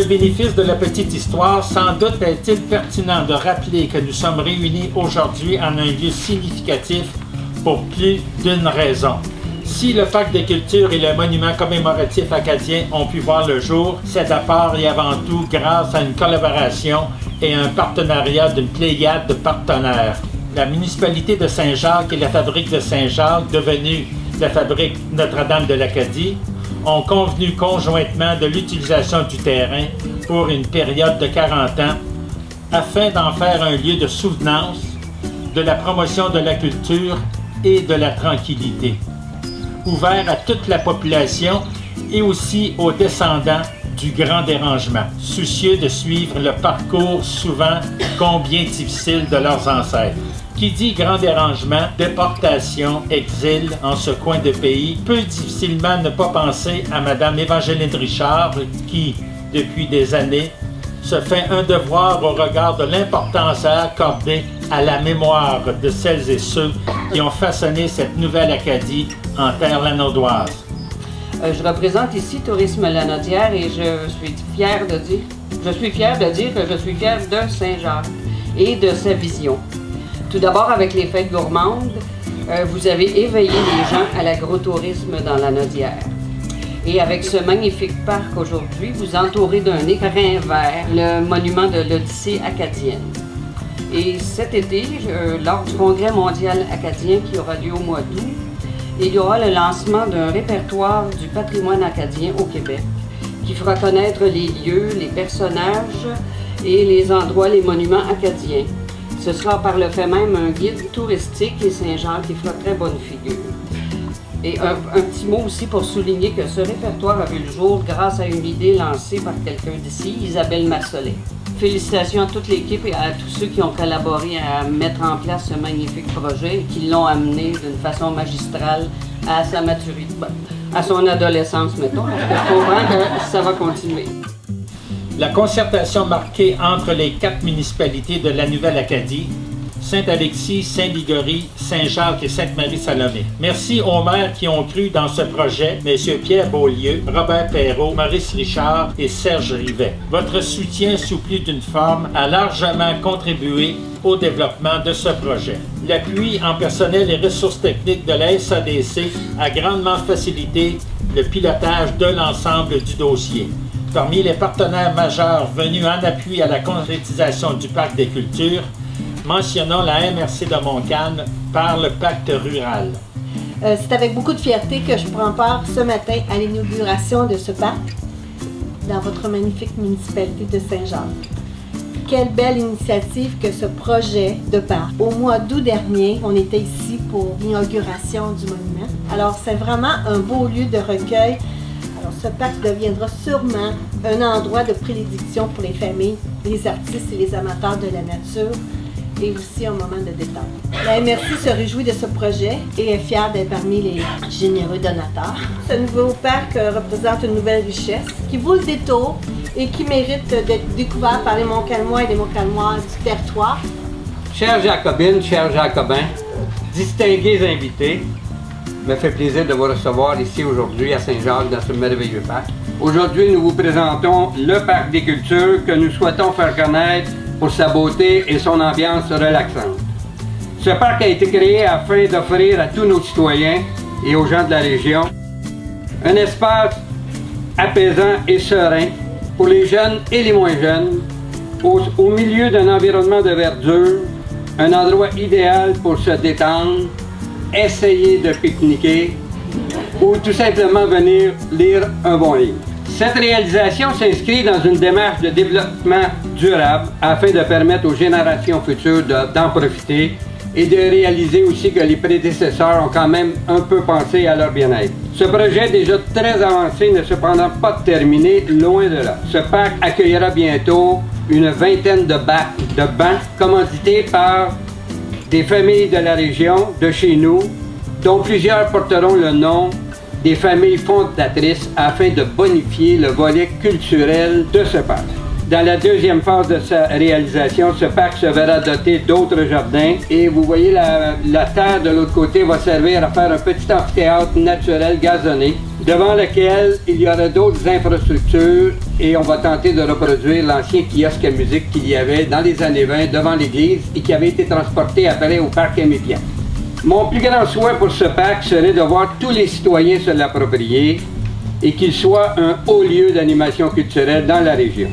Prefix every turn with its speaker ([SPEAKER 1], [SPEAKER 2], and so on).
[SPEAKER 1] bénéfice de la petite histoire, sans doute est-il pertinent de rappeler que nous sommes réunis aujourd'hui en un lieu significatif pour plus d'une raison. Si le Parc des cultures et le monument commémoratif acadien ont pu voir le jour, c'est d'abord et avant tout grâce à une collaboration et un partenariat d'une pléiade de partenaires. La municipalité de Saint-Jacques et la fabrique de Saint-Jacques, devenue la fabrique Notre-Dame de l'Acadie, ont convenu conjointement de l'utilisation du terrain pour une période de 40 ans afin d'en faire un lieu de souvenance, de la promotion de la culture et de la tranquillité. Ouvert à toute la population et aussi aux descendants du Grand Dérangement, soucieux de suivre le parcours souvent combien difficile de leurs ancêtres. Qui dit Grand Dérangement, déportation, exil en ce coin de pays, peut difficilement ne pas penser à Madame Évangeline Richard qui, depuis des années, se fait un devoir au regard de l'importance à accorder à la mémoire de celles et ceux qui ont façonné cette nouvelle Acadie en terre lanaudoise.
[SPEAKER 2] Je représente ici Tourisme Lanaudière et je suis fière de dire que je suis fière de Saint-Jacques et de sa vision. Tout d'abord, avec les fêtes gourmandes, vous avez éveillé les gens à l'agrotourisme dans Lanaudière. Et avec ce magnifique parc aujourd'hui, vous entourez d'un écrin vert le monument de l'Odyssée acadienne. Et cet été, lors du Congrès mondial acadien qui aura lieu au mois d'août, il y aura le lancement d'un répertoire du patrimoine acadien au Québec qui fera connaître les lieux, les personnages et les endroits, les monuments acadiens. Ce sera par le fait même un guide touristique et Saint-Jean qui fera très bonne figure. Et un petit mot aussi pour souligner que ce répertoire a vu le jour grâce à une idée lancée par quelqu'un d'ici, Isabelle Marcelet. Félicitations à toute l'équipe et à tous ceux qui ont collaboré à mettre en place ce magnifique projet et qui l'ont amené d'une façon magistrale à sa maturité, à son adolescence, mettons. Je comprends que ça va continuer.
[SPEAKER 1] La concertation marquée entre les 4 municipalités de la Nouvelle-Acadie, Saint-Alexis, Saint-Ligory, Saint-Jacques et Sainte-Marie-Salomé. Merci aux maires qui ont cru dans ce projet, M. Pierre Beaulieu, Robert Perrault, Maurice Richard et Serge Rivet. Votre soutien sous plus d'une forme a largement contribué au développement de ce projet. L'appui en personnel et ressources techniques de la SADC a grandement facilité le pilotage de l'ensemble du dossier. Parmi les partenaires majeurs venus en appui à la concrétisation du Parc des cultures, mentionnons la MRC de Montcalm par le pacte rural.
[SPEAKER 3] C'est avec beaucoup de fierté que je prends part ce matin à l'inauguration de ce parc dans votre magnifique municipalité de Saint-Jacques. Quelle belle initiative que ce projet de parc. Au mois d'août dernier, on était ici pour l'inauguration du monument. Alors c'est vraiment un beau lieu de recueil. Alors ce parc deviendra sûrement un endroit de prédilection pour les familles, les artistes et les amateurs de la nature, et aussi un moment de détente. La MRC se réjouit de ce projet et est fière d'être parmi les généreux donateurs. Ce nouveau parc représente une nouvelle richesse qui vaut le détour et qui mérite d'être découvert par les Montcalmois et les Montcalmoises du territoire.
[SPEAKER 4] Chères Jacobines, chers Jacobins, distingués invités, me fait plaisir de vous recevoir ici aujourd'hui à Saint-Jacques dans ce merveilleux parc. Aujourd'hui, nous vous présentons le Parc des cultures que nous souhaitons faire connaître pour sa beauté et son ambiance relaxante. Ce parc a été créé afin d'offrir à tous nos citoyens et aux gens de la région un espace apaisant et serein pour les jeunes et les moins jeunes, au milieu d'un environnement de verdure, un endroit idéal pour se détendre, essayer de pique-niquer ou tout simplement venir lire un bon livre. Cette réalisation s'inscrit dans une démarche de développement durable afin de permettre aux générations futures d'en profiter et de réaliser aussi que les prédécesseurs ont quand même un peu pensé à leur bien-être. Ce projet déjà très avancé n'est cependant pas terminé, loin de là. Ce parc accueillera bientôt une vingtaine de bancs commandités par des familles de la région, de chez nous, dont plusieurs porteront le nom des familles fondatrices afin de bonifier le volet culturel de ce parc. Dans la deuxième phase de sa réalisation, ce parc se verra doté d'autres jardins et vous voyez la terre de l'autre côté va servir à faire un petit amphithéâtre naturel gazonné devant lequel il y aura d'autres infrastructures et on va tenter de reproduire l'ancien kiosque à musique qu'il y avait dans les années 20 devant l'église et qui avait été transporté après au parc Aimé-Pierre. Mon plus grand souhait pour ce parc serait de voir tous les citoyens se l'approprier et qu'il soit un haut lieu d'animation culturelle dans la région.